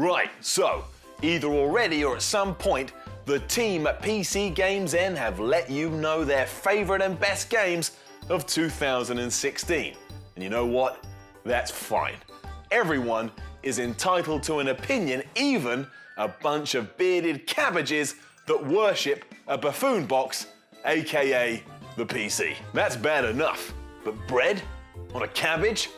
Right, so either already or at some point, the team at PCGamesN have let you know their favourite and best games of 2016. And you know what? That's fine. Everyone is entitled to an opinion, even a bunch of bearded cabbages that worship a buffoon box, aka the PC. That's bad enough, but bread on a cabbage?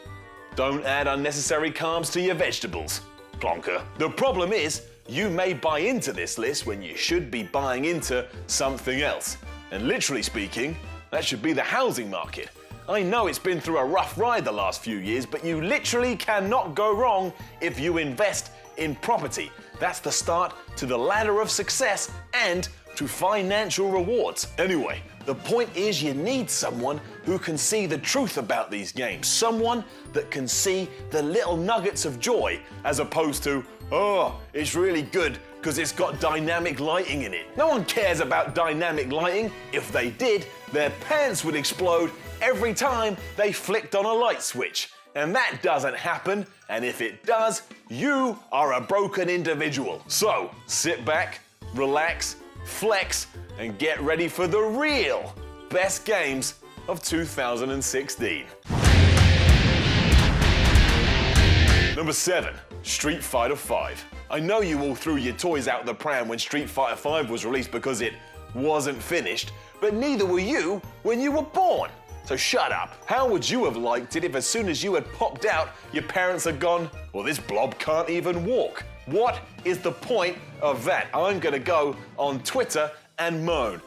Don't add unnecessary carbs to your vegetables, plonker. The problem is, you may buy into this list when you should be buying into something else. And literally speaking, that should be the housing market. I know it's been through a rough ride the last few years, but you literally cannot go wrong if you invest in property. That's the start to the ladder of success and to financial rewards. Anyway, the point is you need someone who can see the truth about these games. Someone that can see the little nuggets of joy as opposed to, oh, it's really good because it's got dynamic lighting in it. No one cares about dynamic lighting. If they did, their pants would explode every time they flicked on a light switch. And that doesn't happen, and if it does, you are a broken individual. So, sit back, relax, flex, and get ready for the real best games of 2016. Number 7, Street Fighter V. I know you all threw your toys out the pram when Street Fighter V was released because it wasn't finished, but neither were you when you were born. So shut up. How would you have liked it if as soon as you had popped out, your parents had gone, well, this blob can't even walk? What is the point of that? I'm gonna go on Twitter and moan.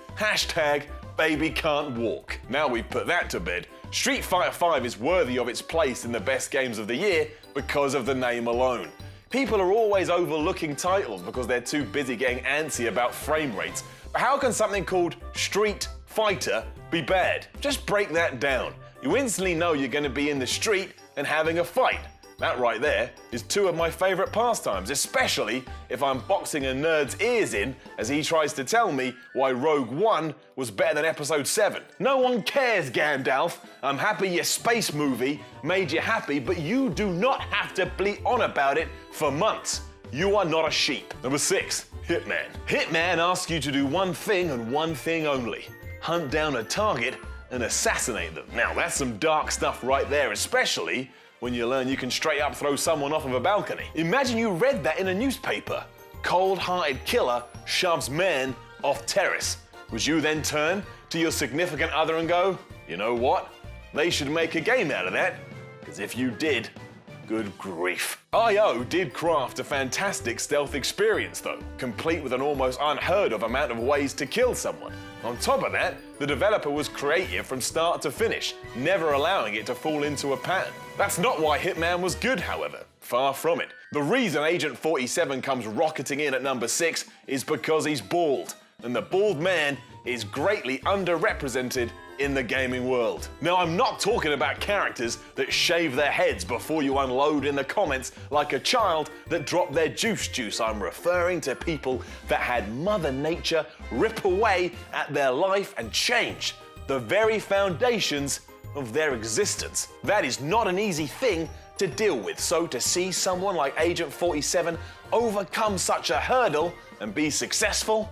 #baby can't walk. Now we've put that to bed. Street Fighter V is worthy of its place in the best games of the year because of the name alone. People are always overlooking titles because they're too busy getting antsy about frame rates. But how can something called Street Fighter be bad? Just break that down. You instantly know you're going to be in the street and having a fight. That right there is two of my favourite pastimes, especially if I'm boxing a nerd's ears in as he tries to tell me why Rogue One was better than Episode 7. No one cares, Gandalf. I'm happy your space movie made you happy, but you do not have to bleat on about it for months. You are not a sheep. Number 6, Hitman. Hitman asks you to do one thing and one thing only. Hunt down a target and assassinate them. Now that's some dark stuff right there, especially when you learn you can straight up throw someone off of a balcony. Imagine you read that in a newspaper. Cold-hearted killer shoves man off terrace. Would you then turn to your significant other and go, you know what? They should make a game out of that. Because if you did, good grief. I.O. did craft a fantastic stealth experience though, complete with an almost unheard of amount of ways to kill someone. On top of that, the developer was creative from start to finish, never allowing it to fall into a pattern. That's not why Hitman was good, however. Far from it. The reason Agent 47 comes rocketing in at number 6 is because he's bald, and the bald man is greatly underrepresented in the gaming world. Now, I'm not talking about characters that shave their heads before you unload in the comments like a child that dropped their juice. I'm referring to people that had Mother Nature rip away at their life and change the very foundations of their existence. That is not an easy thing to deal with, so to see someone like Agent 47 overcome such a hurdle and be successful,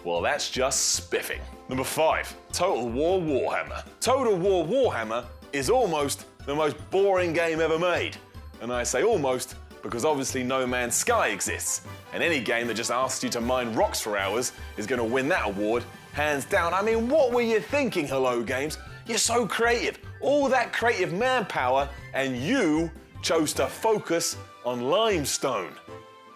well, that's just spiffing. Number 5, Total War Warhammer. Total War Warhammer is almost the most boring game ever made. And I say almost because obviously No Man's Sky exists. And any game that just asks you to mine rocks for hours is going to win that award, hands down. I mean, what were you thinking, Hello Games? You're so creative. All that creative manpower, and you chose to focus on limestone.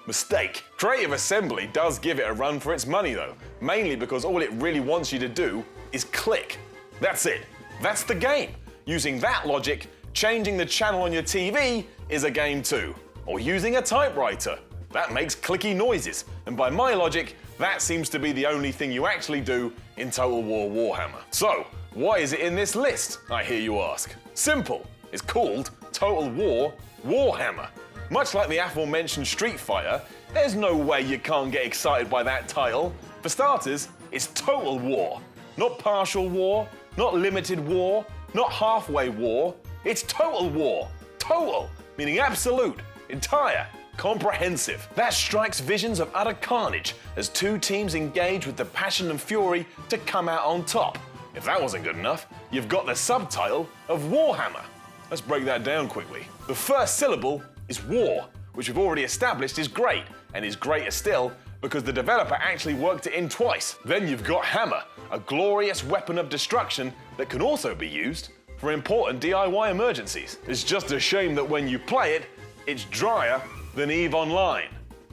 Mistake. Creative Assembly does give it a run for its money though, mainly because all it really wants you to do is click. That's it. That's the game. Using that logic, changing the channel on your TV is a game too. Or using a typewriter. That makes clicky noises. And by my logic, that seems to be the only thing you actually do in Total War Warhammer. So, why is it in this list, I hear you ask? Simple. It's called Total War Warhammer. Much like the aforementioned Street Fighter, there's no way you can't get excited by that title. For starters, it's total war. Not partial war, not limited war, not halfway war. It's total war. Total, meaning absolute, entire, comprehensive. That strikes visions of utter carnage as two teams engage with the passion and fury to come out on top. If that wasn't good enough, you've got the subtitle of Warhammer. Let's break that down quickly. The first syllable is war, which we've already established is great, and is greater still because the developer actually worked it in twice. Then you've got Hammer, a glorious weapon of destruction that can also be used for important DIY emergencies. It's just a shame that when you play it, it's drier than EVE Online,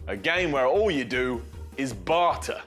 a game where all you do is barter,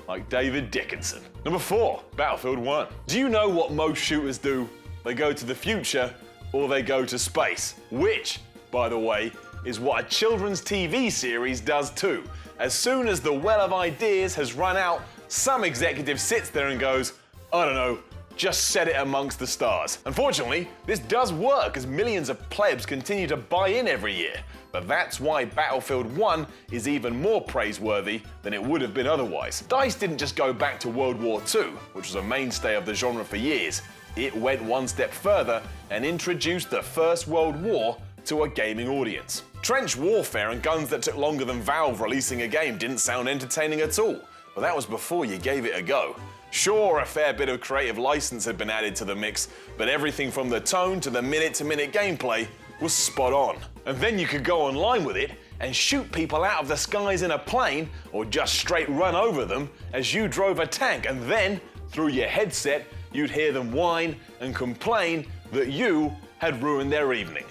like David Dickinson. Number 4, Battlefield 1. Do you know what most shooters do? They go to the future or they go to space, which, by the way, is what a children's TV series does too. As soon as the well of ideas has run out, some executive sits there and goes, I don't know, just set it amongst the stars. Unfortunately, this does work as millions of plebs continue to buy in every year. But that's why Battlefield 1 is even more praiseworthy than it would have been otherwise. DICE didn't just go back to World War II, which was a mainstay of the genre for years. It went one step further and introduced the First World War to a gaming audience. Trench warfare and guns that took longer than Valve releasing a game didn't sound entertaining at all. But that was before you gave it a go. Sure, a fair bit of creative license had been added to the mix, but everything from the tone to the minute-to-minute gameplay was spot on. And then you could go online with it and shoot people out of the skies in a plane, or just straight run over them as you drove a tank, and then, through your headset, you'd hear them whine and complain that you had ruined their evening.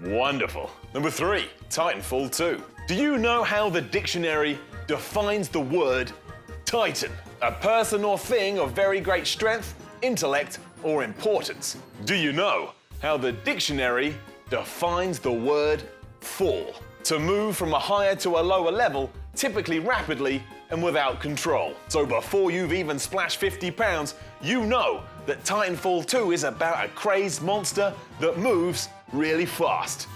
Wonderful. Number 3, Titanfall 2. Do you know how the dictionary defines the word Titan? A person or thing of very great strength, intellect, or importance. Do you know how the dictionary defines the word fall? To move from a higher to a lower level, typically rapidly and without control. So before you've even splashed £50, you know that Titanfall 2 is about a crazed monster that moves really fast.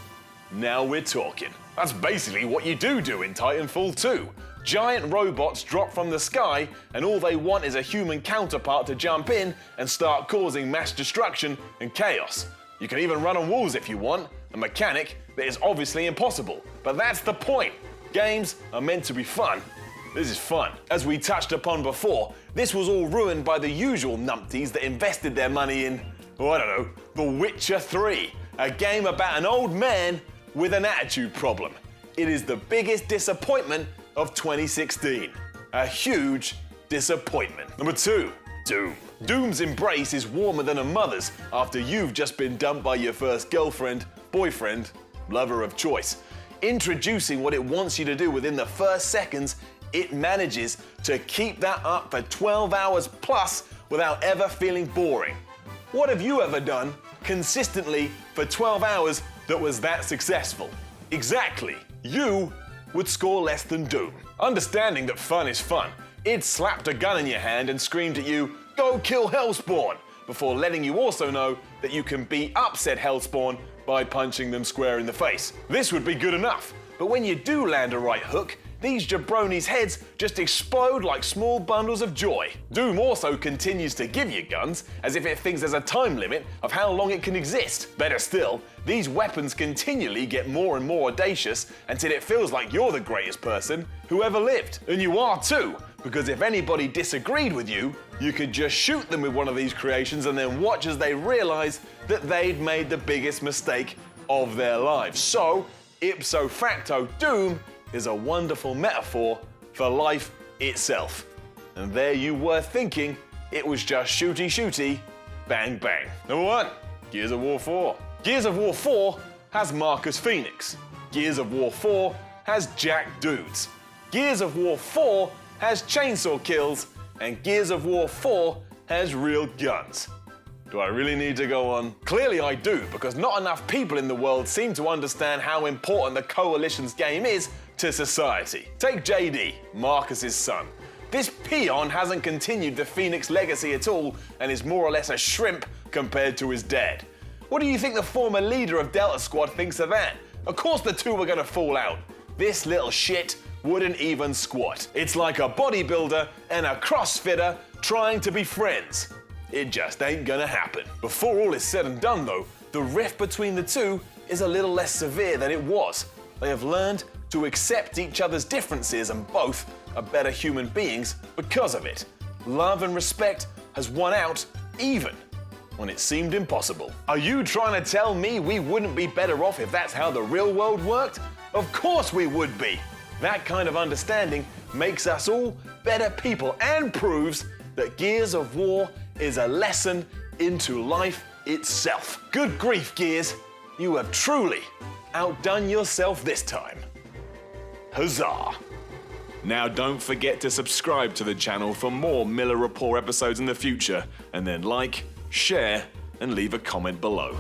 Now we're talking. That's basically what you do in Titanfall 2. Giant robots drop from the sky, and all they want is a human counterpart to jump in and start causing mass destruction and chaos. You can even run on walls if you want, a mechanic that is obviously impossible. But that's the point. Games are meant to be fun. This is fun. As we touched upon before, this was all ruined by the usual numpties that invested their money in, I don't know, The Witcher 3, a game about an old man with an attitude problem. It is the biggest disappointment of 2016. A huge disappointment. Number 2, Doom. Doom's embrace is warmer than a mother's after you've just been dumped by your first girlfriend, boyfriend, lover of choice. Introducing what it wants you to do within the first seconds, it manages to keep that up for 12 hours plus without ever feeling boring. What have you ever done consistently for 12 hours that was that successful? Exactly. You would score less than Doom. Understanding that fun is fun, it slapped a gun in your hand and screamed at you, "Go kill Hellspawn," before letting you also know that you can beat up said Hellspawn by punching them square in the face. This would be good enough, but when you do land a right hook, these jabronis' heads just explode like small bundles of joy. Doom also continues to give you guns as if it thinks there's a time limit of how long it can exist. Better still, these weapons continually get more and more audacious until it feels like you're the greatest person who ever lived. And you are too, because if anybody disagreed with you, you could just shoot them with one of these creations and then watch as they realize that they'd made the biggest mistake of their lives. So, ipso facto, Doom is a wonderful metaphor for life itself. And there you were thinking it was just shooty, bang bang. Number 1, Gears of War 4. Gears of War 4 has Marcus Phoenix. Gears of War 4 has Jack Dudes. Gears of War 4 has chainsaw kills, and Gears of War 4 has real guns. Do I really need to go on? Clearly I do, because not enough people in the world seem to understand how important the Coalition's game is to society. Take JD, Marcus's son. This peon hasn't continued the Phoenix legacy at all and is more or less a shrimp compared to his dad. What do you think the former leader of Delta Squad thinks of that? Of course the two were gonna fall out. This little shit wouldn't even squat. It's like a bodybuilder and a CrossFitter trying to be friends. It just ain't gonna happen. Before all is said and done though, the rift between the two is a little less severe than it was. they have learned to accept each other's differences, and both are better human beings because of it. Love and respect has won out even when it seemed impossible. Are you trying to tell me we wouldn't be better off if that's how the real world worked? Of course we would be. That kind of understanding makes us all better people and proves that Gears of War is a lesson into life itself. Good grief, Gears. You have truly outdone yourself this time. Huzzah! Now don't forget to subscribe to the channel for more Miller Rapport episodes in the future, and then like, share, and leave a comment below.